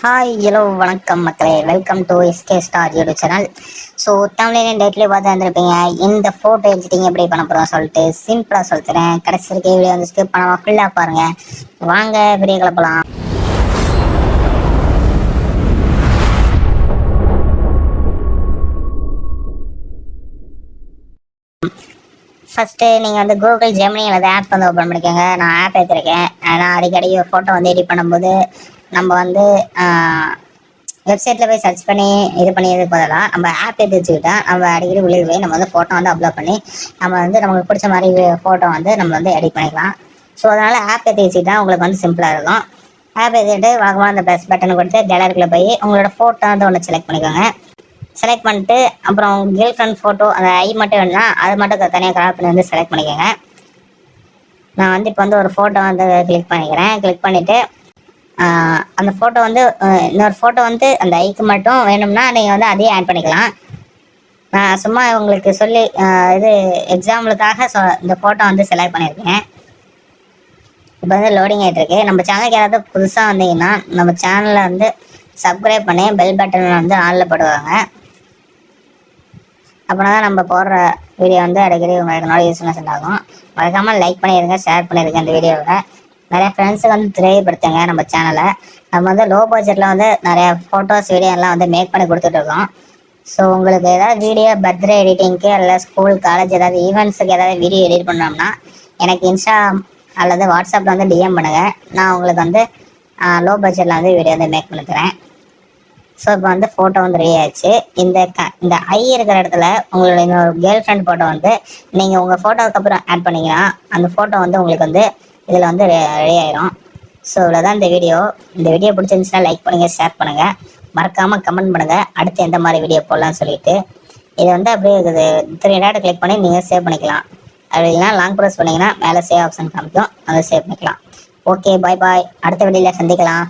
Hi hello வணக்கம் மக்களே, welcome to SK star YouTube channel. So தமிழின் டேட்லேயே பார்த்து வந்துருப்பீங்க. இந்த ஃபோட்டோ எடிட்டிங் எப்படி பண்ண போகிறோம் சொல்லிட்டு சிம்பிளாக சொல்லித்தரேன். கடைசி இருக்க வீடியோ வந்து ஸ்கிப் பண்ணாமல் ஃபுல்லாக பாருங்கள். வாங்க வீடியோ கிளப்பலாம். ஃபஸ்ட்டு நீங்கள் வந்து கூகுள் ஜெமினி அல்லது ஆப் வந்து ஓப்பன் பண்ணிக்கோங்க. நான் ஆப் ஏற்றிருக்கேன். நான் அடிக்கடி ஃபோட்டோ வந்து எடிட் பண்ணும்போது நம்ம வந்து வெப்சைட்டில் போய் சர்ச் பண்ணி இது பதிலாக நம்ம ஆப் ஏற்றி வச்சுக்கிட்டா நம்ம அடிக்கடி உள்ளே போய் நம்ம வந்து ஃபோட்டோ வந்து அப்லோட் பண்ணி நம்ம வந்து நமக்கு பிடிச்ச மாதிரி ஃபோட்டோ வந்து நம்ம வந்து எடிட் பண்ணிக்கலாம். ஸோ அதனால் ஆப் ஏற்றி வச்சுக்கிட்டா உங்களுக்கு வந்து சிம்பிளாக இருக்கும். ஆப் ஏற்றிட்டு வழக்கமாக அந்த ப்ளஸ் பட்டன் கொடுத்து கேலரிக்குள்ளே போய் உங்களோட ஃபோட்டோ வந்து ஒன்று செலக்ட் பண்ணிக்கோங்க. செலக்ட் பண்ணிட்டு அப்புறம் கேர்ள் ஃப்ரெண்ட் ஃபோட்டோ அந்த ஐ மட்டும் வேணும்னா அது மட்டும் தனியாக கிராப் பண்ணி வந்து செலக்ட் பண்ணிக்கோங்க. நான் வந்து இப்போ வந்து ஒரு ஃபோட்டோ வந்து கிளிக் பண்ணிக்கிறேன். கிளிக் பண்ணிவிட்டு அந்த ஃபோட்டோ வந்து இன்னொரு ஃபோட்டோ வந்து அந்த ஐக்கு மட்டும் வேணும்னா நீங்கள் வந்து அதையும் ஆட் பண்ணிக்கலாம். நான் சும்மா உங்களுக்கு சொல்லி இது எக்ஸாம்பிளுக்காக இந்த ஃபோட்டோ வந்து செலக்ட் பண்ணியிருக்கேன். இப்போ வந்து லோடிங் ஆகிட்டுருக்கு. நம்ம சேனலுக்கு யாராவது புதுசாக வந்தீங்கன்னா நம்ம சேனலில் வந்து சப்ஸ்கிரைப் பண்ணி பெல் பட்டனில் வந்து ஆனில் போடுவாங்க. அப்படின்னா தான் நம்ம போடுற வீடியோ வந்து அடிக்கடி உங்களுக்கு நோட்டிஃபிகேஷன் ஆகும். மறக்காமல் லைக் பண்ணிடுங்க, ஷேர் பண்ணிடுங்க. இந்த வீடியோவை நிறைய ஃப்ரெண்ட்ஸுக்கு வந்து தெரியப்படுத்துங்க. நம்ம சேனலை நம்ம வந்து லோ பட்ஜெட்டில் வந்து நிறைய ஃபோட்டோஸ் வீடியோ எல்லாம் வந்து மேக் பண்ணி கொடுத்துட்ருக்கோம். ஸோ உங்களுக்கு ஏதாவது வீடியோ பர்த்டே எடிட்டிங்க்கு இல்லை ஸ்கூல் காலேஜ் ஏதாவது ஈவெண்ட்ஸுக்கு ஏதாவது வீடியோ எடிட் பண்ணோம்னா எனக்கு இன்ஸ்டா அல்லது வாட்ஸ்அப்பில் வந்து டிஎம் பண்ணுங்கள். நான் உங்களுக்கு வந்து லோ பட்ஜெட்டில் வந்து வீடியோ வந்து மேக் பண்ணி தரேன். ஸோ இப்போ வந்து ஃபோட்டோ வந்து ரெடி ஆயிடுச்சு. இந்த ஐ இருக்கிற இடத்துல உங்களுடைய இன்னொரு கேர்ள் ஃப்ரெண்ட் ஃபோட்டோ வந்து நீங்கள் உங்கள் ஃபோட்டோவுக்கு அப்புறம் ஆட் பண்ணிங்கன்னா அந்த ஃபோட்டோ வந்து உங்களுக்கு வந்து இதில் வந்து ரெடி ஆயிரும். ஸோ இவ்வளோதான் இந்த வீடியோ. இந்த வீடியோ பிடிச்சிருந்துச்சுன்னா லைக் பண்ணுங்கள், ஷேர் பண்ணுங்கள், மறக்காமல் கமெண்ட் பண்ணுங்கள் அடுத்து எந்த மாதிரி வீடியோ போடலாம்னு சொல்லிட்டு. இது வந்து அப்படியே இருக்குது 3 டாட் கிளிக் பண்ணி நீங்கள் சேவ் பண்ணிக்கலாம். அப்படி இல்லைனா லாங் ப்ரெஸ் பண்ணிங்கன்னா மேலே சேவ் ஆப்ஷன் காமிக்கும், அதை சேவ் பண்ணிக்கலாம். ஓகே, பாய் பாய். அடுத்த வீடியோவில் சந்திக்கலாம்.